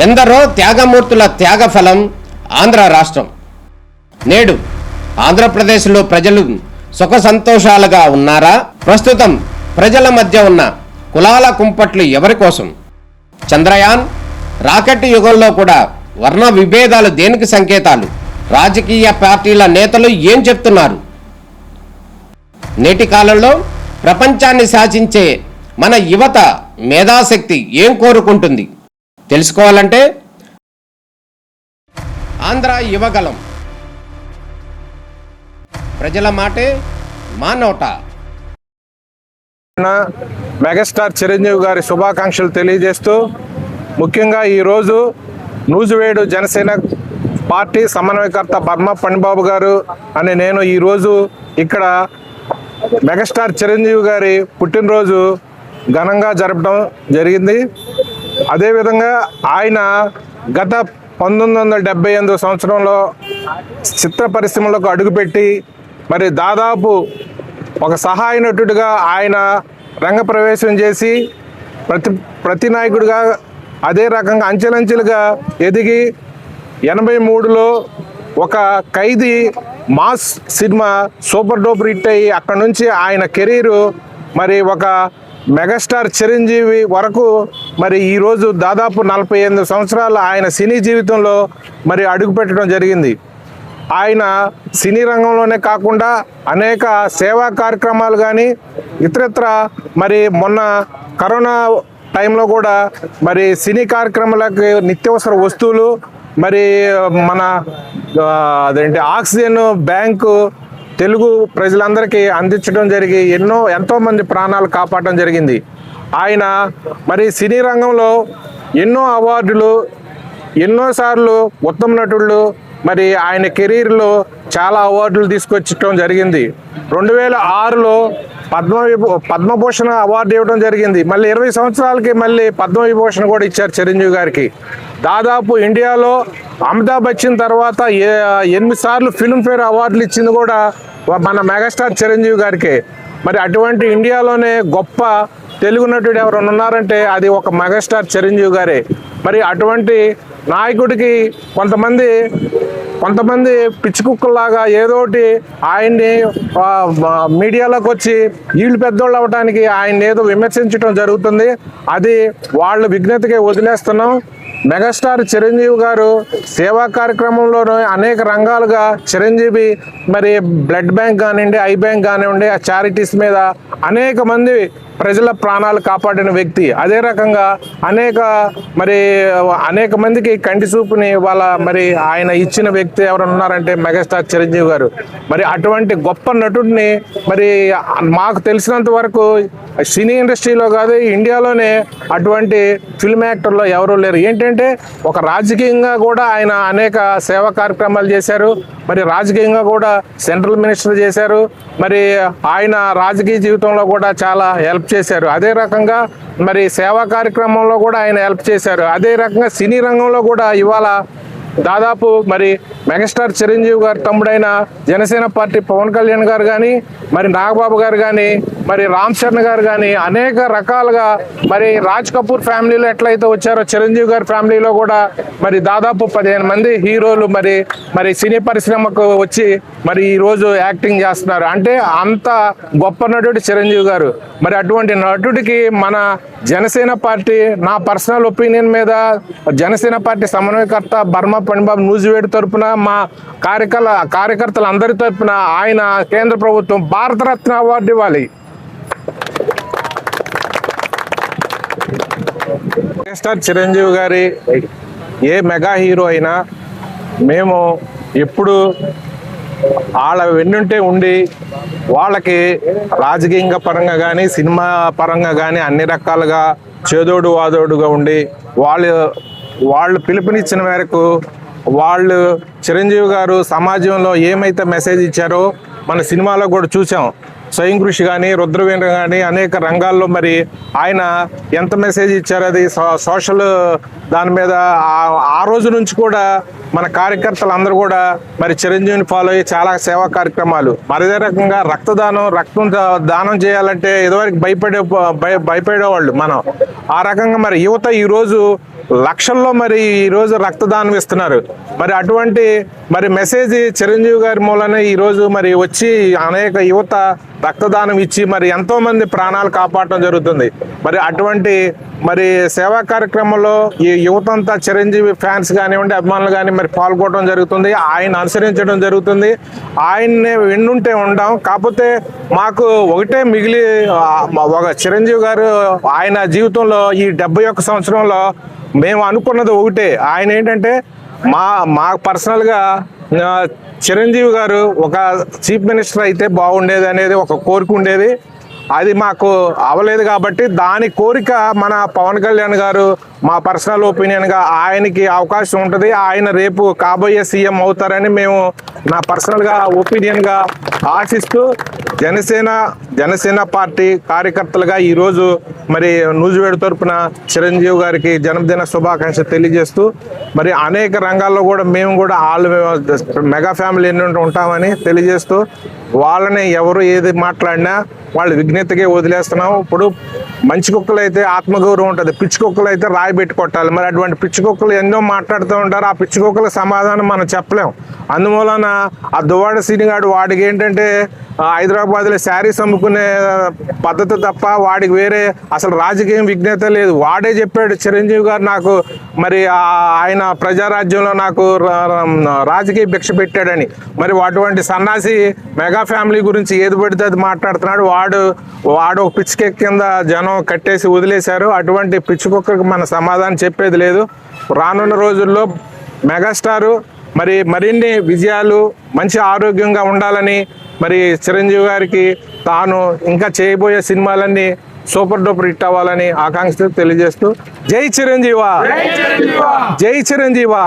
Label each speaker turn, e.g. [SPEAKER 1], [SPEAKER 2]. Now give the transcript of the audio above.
[SPEAKER 1] ఎందరో త్యాగమూర్తుల త్యాగఫలం ఆంధ్ర రాష్ట్రం. నేడు ఆంధ్రప్రదేశ్లో ప్రజలు సుఖ సంతోషాలుగా ఉన్నారా? ప్రస్తుతం ప్రజల మధ్య ఉన్న కులాల కుంపట్లు ఎవరి కోసం? చంద్రయాన్ రాకెట్ యుగంలో కూడా వర్ణ విభేదాలు దేనికి సంకేతాలు? రాజకీయ పార్టీల నేతలు ఏం చెప్తున్నారు? నేటి కాలంలో ప్రపంచాన్ని శాసించే మన యువత మేధాశక్తి ఏం కోరుకుంటుంది? తెలుసుకోవాలంటే ఆంధ్ర యువగలం, ప్రజల మాటే మా నోట.
[SPEAKER 2] మెగాస్టార్ చిరంజీవి గారి శుభాకాంక్షలు తెలియజేస్తూ, ముఖ్యంగా ఈరోజు నూజివేడు జనసేన పార్టీ సమన్వయకర్త బర్మా పణిబాబు గారు అని నేను ఈరోజు ఇక్కడ మెగాస్టార్ చిరంజీవి గారి పుట్టినరోజు ఘనంగా జరపడం జరిగింది. అదేవిధంగా ఆయన గత 1978 సంవత్సరంలో చిత్ర పరిశ్రమలకు అడుగుపెట్టి మరి దాదాపు ఒక సహాయ నటుడిగా ఆయన రంగప్రవేశం చేసి ప్రతి నాయకుడిగా అదే రకంగా అంచెలంచెలుగా ఎదిగి 83లో ఒక Khaidi mass cinema super duper hit అయ్యి అక్కడ నుంచి ఆయన కెరీరు మరి ఒక మెగాస్టార్ చిరంజీవి వరకు మరి ఈరోజు దాదాపు 48 సంవత్సరాలు ఆయన సినీ జీవితంలో మరి అడుగుపెట్టడం జరిగింది. ఆయన సినీ రంగంలోనే కాకుండా అనేక సేవా కార్యక్రమాలు కానీ ఇతరత్ర మరి మొన్న కరోనా టైంలో కూడా మరి సినీ కార్యక్రమాలకు నిత్యావసర వస్తువులు మరి మన అదేంటి ఆక్సిజన్ బ్యాంకు తెలుగు ప్రజలందరికీ అందించడం జరిగి ఎంతోమంది ప్రాణాలు కాపాడడం జరిగింది. ఆయన మరి సినీ రంగంలో ఎన్నో అవార్డులు, ఎన్నోసార్లు ఉత్తమ నటుళ్ళు మరి ఆయన కెరీర్లో చాలా అవార్డులు తీసుకొచ్చడం జరిగింది. 2006లో పద్మభూషణ అవార్డు ఇవ్వడం జరిగింది. మళ్ళీ 20 సంవత్సరాలకి మళ్ళీ పద్మవిభూషణ కూడా ఇచ్చారు చిరంజీవి గారికి. దాదాపు ఇండియాలో అమితాబ్ బచ్చన్ తర్వాత 8 సార్లు ఫిల్మ్ఫేర్ అవార్డులు ఇచ్చింది కూడా మన మెగాస్టార్ చిరంజీవి గారికే. మరి అటువంటి ఇండియాలోనే గొప్ప తెలుగు నటుడు ఎవరైనా ఉన్నారంటే అది ఒక మెగాస్టార్ చిరంజీవి గారే. మరి అటువంటి నాయకుడికి కొంతమంది పిచ్చి కుక్కల్లాగా ఏదోటి ఆయన్ని మీడియాలోకి వచ్చి వీళ్ళు పెద్దోళ్ళు అవ్వడానికి ఆయన ఏదో విమర్శించడం జరుగుతుంది. అది వాళ్ళ విజ్ఞతకే వదిలేస్తున్నాం. మెగాస్టార్ చిరంజీవి గారు సేవా కార్యక్రమంలోనూ అనేక రంగాలుగా చిరంజీవి మరి బ్లడ్ బ్యాంక్ కానివ్వండి, ఐ బ్యాంక్ కానివ్వండి, ఆ చారిటీస్ మీద అనేక మంది ప్రజల ప్రాణాలు కాపాడిన వ్యక్తి. అదే రకంగా అనేక మందికి కంటి చూపుని మరి ఆయన ఇచ్చిన వ్యక్తి ఎవరు ఉన్నారంటే మెగాస్టార్ చిరంజీవి గారు. మరి అటువంటి గొప్ప నటుడిని మరి మాకు తెలిసినంత వరకు సినీ ఇండస్ట్రీలో కాదు ఇండియాలోనే అటువంటి ఫిల్మ్ యాక్టర్లో ఎవరూ లేరు. ఏంటంటే ఒక రాజకీయంగా కూడా ఆయన అనేక సేవా కార్యక్రమాలు చేశారు. మరి రాజకీయంగా కూడా సెంట్రల్ మినిస్టర్ చేశారు. మరి ఆయన రాజకీయ జీవితంలో కూడా చాలా హెల్ప్ చేశారు. అదే రకంగా మరి సేవా కార్యక్రమంలో కూడా ఆయన హెల్ప్ చేశారు. అదే రకంగా సినీ రంగంలో కూడా ఇవాళ దాదాపు మరి మెగాస్టార్ చిరంజీవి గారు తమ్ముడైన జనసేన పార్టీ పవన్ కళ్యాణ్ గారు కానీ, మరి నాగబాబు గారు కానీ, మరి రామ్ చరణ్ గారు కానీ అనేక రకాలుగా మరి రాజ్ కపూర్ ఫ్యామిలీలో ఎట్లయితే వచ్చారో చిరంజీవి గారి ఫ్యామిలీలో కూడా మరి దాదాపు 15 మంది హీరోలు మరి సినీ పరిశ్రమకు వచ్చి మరి ఈరోజు యాక్టింగ్ చేస్తున్నారు. అంటే అంత గొప్ప నటుడు చిరంజీవి గారు. మరి అటువంటి నటుడికి మన జనసేన పార్టీ, నా పర్సనల్ ఒపీనియన్ మీద జనసేన పార్టీ సమన్వయకర్త బర్మా పణిబాబు నూజివేడు తరపున మా కార్యకర్తలందరి తరపున ఆయన కేంద్ర ప్రభుత్వం భారతరత్న అవార్డు ఇవ్వాలి. మెగాస్టార్ చిరంజీవి గారి ఏ మెగా హీరో అయినా మేము ఎప్పుడు వాళ్ళ వెన్నుంటే ఉండి వాళ్ళకి రాజకీయంగా పరంగా కానీ సినిమా పరంగా కానీ అన్ని రకాలుగా చేదోడు వాదోడుగా ఉండి వాళ్ళు పిలుపునిచ్చిన మేరకు చిరంజీవి గారు సమాజంలో ఏమైతే మెసేజ్ ఇచ్చారో మన సినిమాలో కూడా చూసాం. స్వయం కృషి కానీ, రుద్రవీణ కానీ అనేక రంగాల్లో మరి ఆయన ఎంత మెసేజ్ ఇచ్చారు. అది సోషల్ దాని మీద ఆ రోజు నుంచి కూడా మన కార్యకర్తలు అందరూ కూడా మరి చిరంజీవిని ఫాలో అయ్యి చాలా సేవా కార్యక్రమాలు. మరిదే రకంగా రక్తం దానం చేయాలంటే ఇదివరకు భయపడేవాళ్ళు మనం. ఆ రకంగా మరి యువత ఈరోజు లక్షల్లో మరి ఈరోజు రక్తదానం ఇస్తున్నారు. మరి అటువంటి మరి మెసేజ్ చిరంజీవి గారి మూలనే ఈరోజు మరి వచ్చి అనేక యువత రక్తదానం ఇచ్చి మరి ఎంతోమంది ప్రాణాలు కాపాడటం జరుగుతుంది. మరి అటువంటి మరి సేవా కార్యక్రమంలో ఈ యువతంతా చిరంజీవి ఫ్యాన్స్ కానివ్వండి, అభిమానులు కానీ మరి పాల్గొనడం జరుగుతుంది. ఆయన అనుసరించడం జరుగుతుంది. ఆయన్నే వింటుంటే ఉండాం. కాకపోతే మాకు ఒకటే మిగిలి ఒక చిరంజీవి గారు ఆయన జీవితంలో ఈ 71 సంవత్సరంలో మేము అనుకున్నది ఒకటే. ఆయన ఏంటంటే మా పర్సనల్గా చిరంజీవి గారు ఒక చీఫ్ మినిస్టర్ అయితే బాగుండేది అనేది ఒక కోరిక ఉండేది. అది మాకు అవ్వలేదు కాబట్టి దాని కోరిక మన పవన్ కళ్యాణ్ గారు మా పర్సనల్ ఒపీనియన్గా ఆయనకి అవకాశం ఉంటుంది. ఆయన రేపు కాబోయే సీఎం అవుతారని మేము నా పర్సనల్గా ఒపీనియన్గా ఆశిస్తూ జనసేన పార్టీ కార్యకర్తలుగా ఈరోజు మరి నూజివేడు తరపున చిరంజీవి గారికి జన్మదిన శుభాకాంక్షలు తెలియజేస్తూ మరి అనేక రంగాల్లో కూడా మేము కూడా మెగా ఫ్యామిలీ ఉంటామని తెలియజేస్తూ వాళ్ళని ఎవరు ఏది మాట్లాడినా వాళ్ళు విజ్ఞతగా వదిలేస్తున్నాం. ఇప్పుడు మంచి కుక్కలు అయితే ఆత్మగౌరవం ఉంటుంది, పిచ్చి కుక్కలు అయితే రాయి పెట్టి కొట్టాలి. మరి అటువంటి పిచ్చి కుక్కలు ఎన్నో మాట్లాడుతూ ఉంటారు. ఆ పిచ్చి కుక్కల సమాధానం మనం చెప్పలేం. అందువలన ఆ దువ్వాడ సీనిగాడు వాడికి ఏంటంటే హైదరాబాద్లో శారీస్ అమ్ముకునే పద్ధతి తప్ప వాడికి వేరే అసలు రాజకీయం విజ్ఞత లేదు. వాడే చెప్పాడు చిరంజీవి గారు నాకు మరి ఆయన ప్రజారాజ్యంలో నాకు రాజకీయ భిక్ష పెట్టాడని. మరి అటువంటి సన్నాసి మెగా ఫ్యామిలీ గురించి ఏది పడితే అది మాట్లాడుతున్నాడు. వాడు ఒక పిచ్చిక కింద జనం కట్టేసి వదిలేశారు. అటువంటి పిచ్చుకొక్కకి మన సమాధానం చెప్పేది లేదు. రానున్న రోజుల్లో మెగాస్టారు మరి మరిన్ని విజయాలు, మంచి ఆరోగ్యంగా ఉండాలని మరి చిరంజీవి గారికి తాను ఇంకా చేయబోయే సినిమాలన్నీ సూపర్ డూపర్ హిట్ అవ్వాలని ఆకాంక్షలు తెలియజేస్తూ జై చిరంజీవా, జై చిరంజీవా.